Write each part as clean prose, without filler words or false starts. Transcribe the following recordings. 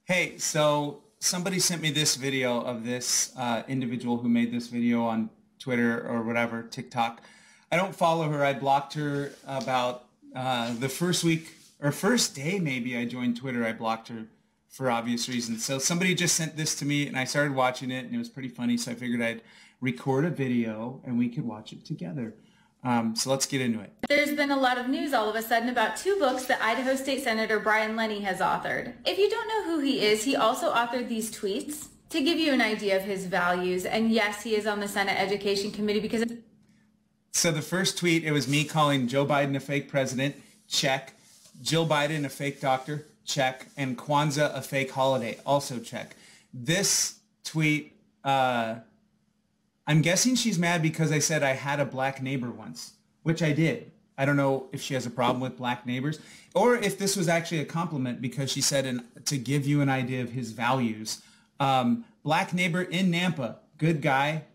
Hey, so somebody sent me this video of this individual who made this video on Twitter or whatever, TikTok. I don't follow her. I blocked her about the first week or first day maybe I joined Twitter. I blocked her for obvious reasons. So somebody just sent this to me and I started watching it and it was pretty funny. So I figured I'd record a video and we could watch it together. So let's get into it. There's been a lot of news all of a sudden about two books that Idaho State Senator Brian Lenny has authored. If you don't know who he is, he also authored these tweets to give you an idea of his values. And yes, he is on the Senate Education Committee because... So the first tweet, it was me calling Joe Biden a fake president, check. Jill Biden a fake doctor, check. And Kwanzaa a fake holiday, also check. This tweet... I'm guessing she's mad because I said I had a black neighbor once, which I did. I don't know if she has a problem with black neighbors or if this was actually a compliment because she said to give you an idea of his values. Black neighbor in Nampa, good guy,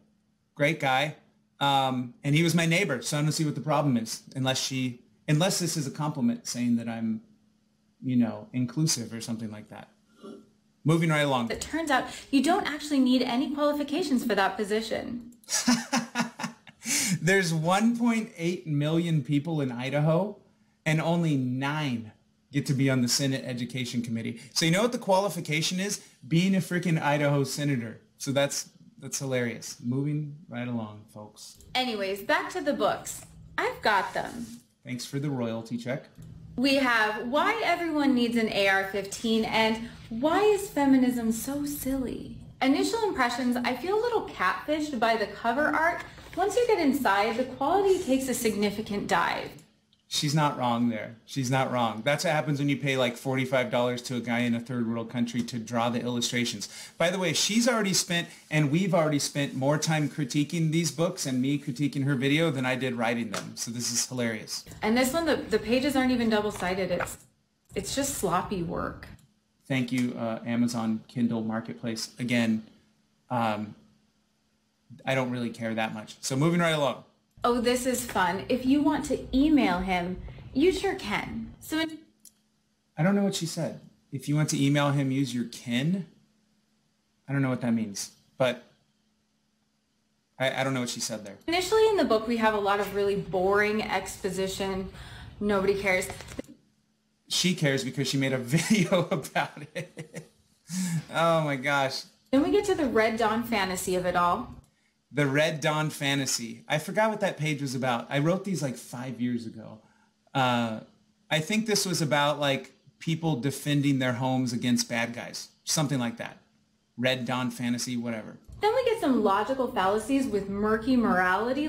great guy. And he was my neighbor, so I don't see what the problem is unless this is a compliment saying that I'm, inclusive or something like that. Moving right along. It turns out you don't actually need any qualifications for that position. There's 1.8 million people in Idaho and only 9 get to be on the Senate Education Committee. So you know what the qualification is? Being a freaking Idaho senator. So that's hilarious. Moving right along, folks. Anyways, back to the books. I've got them. Thanks for the royalty check. We have Why Everyone Needs an AR-15 and Why is Feminism So Silly? Initial impressions, I feel a little catfished by the cover art. Once you get inside, the quality takes a significant dive. She's not wrong there. She's not wrong. That's what happens when you pay like $45 to a guy in a third world country to draw the illustrations. By the way, she's already spent, and we've already spent more time critiquing these books and me critiquing her video than I did writing them. So this is hilarious. And this one, the pages aren't even double-sided. It's just sloppy work. Thank you, Amazon Kindle Marketplace. Again, I don't really care that much. So moving right along. Oh, this is fun. If you want to email him, you sure can. I don't know what she said. If you want to email him, use your kin. I don't know what that means, but I don't know what she said there. Initially in the book, we have a lot of really boring exposition. Nobody cares. She cares because she made a video about it. Oh my gosh. Then we get to the Red Dawn fantasy of it all. The Red Dawn Fantasy. I forgot what that page was about. I wrote these like 5 years ago. I think this was about like people defending their homes against bad guys. Something like that. Red Dawn Fantasy, whatever. Then we get some logical fallacies with murky morality.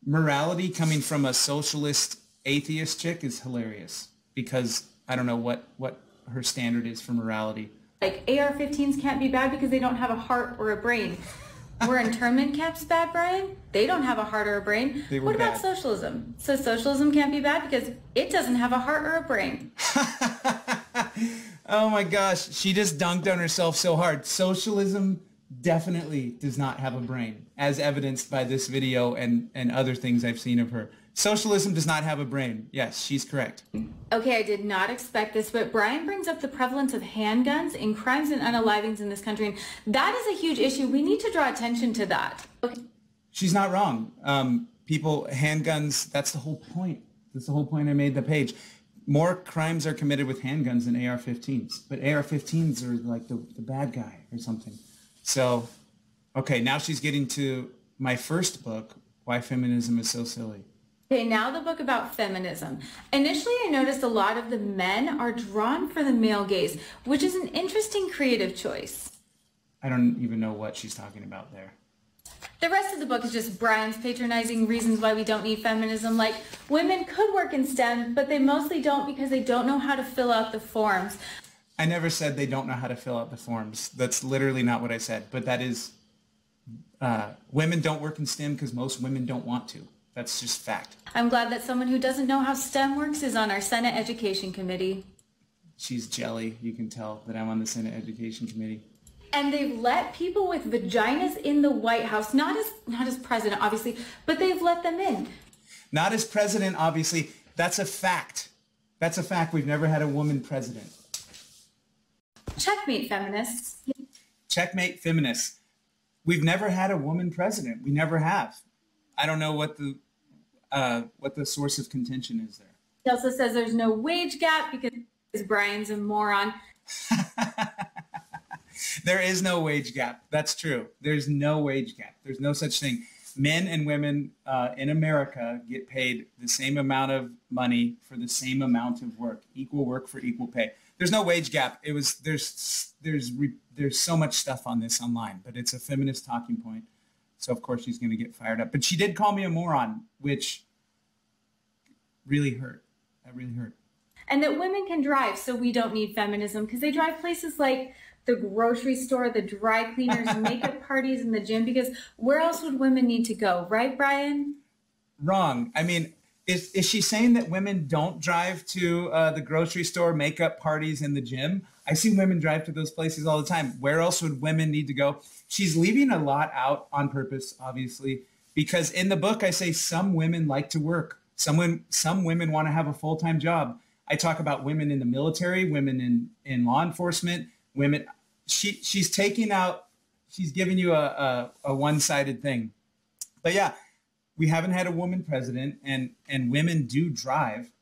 Morality coming from a socialist atheist chick is hilarious because I don't know what her standard is for morality. Like AR-15s can't be bad because they don't have a heart or a brain. Were internment camps bad, Brian? They don't have a heart or a brain. What about socialism? So socialism can't be bad because it doesn't have a heart or a brain. Oh my gosh, she just dunked on herself so hard. Socialism definitely does not have a brain, as evidenced by this video and other things I've seen of her. Socialism does not have a brain. Yes, she's correct. Okay, I did not expect this, but Brian brings up the prevalence of handguns in crimes and unalivings in this country, and that is a huge issue. We need to draw attention to that. Okay. She's not wrong. Handguns, that's the whole point. That's the whole point I made the page. More crimes are committed with handguns than AR-15s, but AR-15s are like the bad guy or something. So, okay, now she's getting to my first book, Why Feminism is So Silly. Okay, now the book about feminism. Initially, I noticed a lot of the men are drawn for the male gaze, which is an interesting creative choice. I don't even know what she's talking about there. The rest of the book is just Brian's patronizing reasons why we don't need feminism, like women could work in STEM, but they mostly don't because they don't know how to fill out the forms. I never said they don't know how to fill out the forms. That's literally not what I said, but that is, women don't work in STEM because most women don't want to. That's just fact. I'm glad that someone who doesn't know how STEM works is on our Senate Education Committee. She's jelly. You can tell that I'm on the Senate Education Committee. And they've let people with vaginas in the White House, not as president, obviously, but they've let them in. Not as president, obviously. That's a fact. That's a fact. We've never had a woman president. Checkmate, feminists. Checkmate, feminists. We've never had a woman president. We never have. I don't know what the source of contention is there. He also says there's no wage gap because Brian's a moron. There is no wage gap. That's true. There's no wage gap. There's no such thing. Men and women in America get paid the same amount of money for the same amount of work. Equal work for equal pay. There's no wage gap. There's so much stuff on this online, but it's a feminist talking point. So of course she's going to get fired up. But she did call me a moron, which really hurt. That really hurt. And that women can drive, so we don't need feminism because they drive places like the grocery store, the dry cleaners, makeup parties, and the gym, because where else would women need to go? Right, Brian? Wrong. I mean, is she saying that women don't drive to the grocery store, makeup parties, and the gym? I see women drive to those places all the time. Where else would women need to go? She's leaving a lot out on purpose, obviously, because in the book I say some women like to work. Some women want to have a full-time job. I talk about women in the military, women in law enforcement, women. She's giving you a one-sided thing. But yeah, we haven't had a woman president, and women do drive.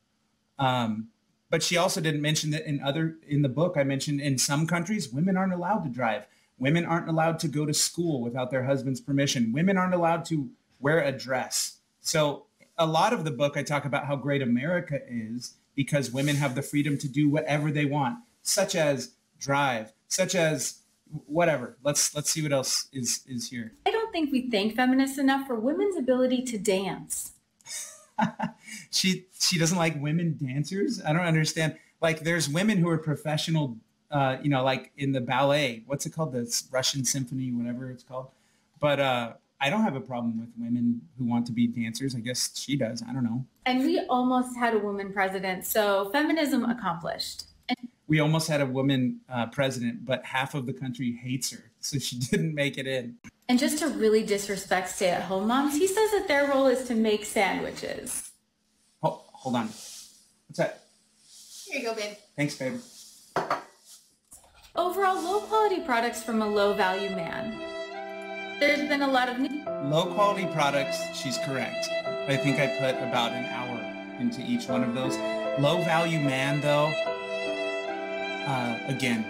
But she also didn't mention that in the book I mentioned in some countries, women aren't allowed to drive. Women aren't allowed to go to school without their husband's permission. Women aren't allowed to wear a dress. So a lot of the book I talk about how great America is because women have the freedom to do whatever they want, such as drive, such as whatever. Let's see what else is here. I don't think we thank feminists enough for women's ability to dance. She doesn't like women dancers. I don't understand. Like there's women who are professional, like in the ballet. What's it called? The Russian symphony, whatever it's called. But I don't have a problem with women who want to be dancers. I guess she does. I don't know. And we almost had a woman president, so feminism accomplished. We almost had a woman president, but half of the country hates her, so she didn't make it in. And just to really disrespect stay-at-home moms, he says that their role is to make sandwiches. Oh, hold on. What's that? Here you go, babe. Thanks, babe. Overall, low-quality products from a low-value man. There's been a lot of low-quality products, she's correct. I think I put about an hour into each one of those. Low-value man, though, again,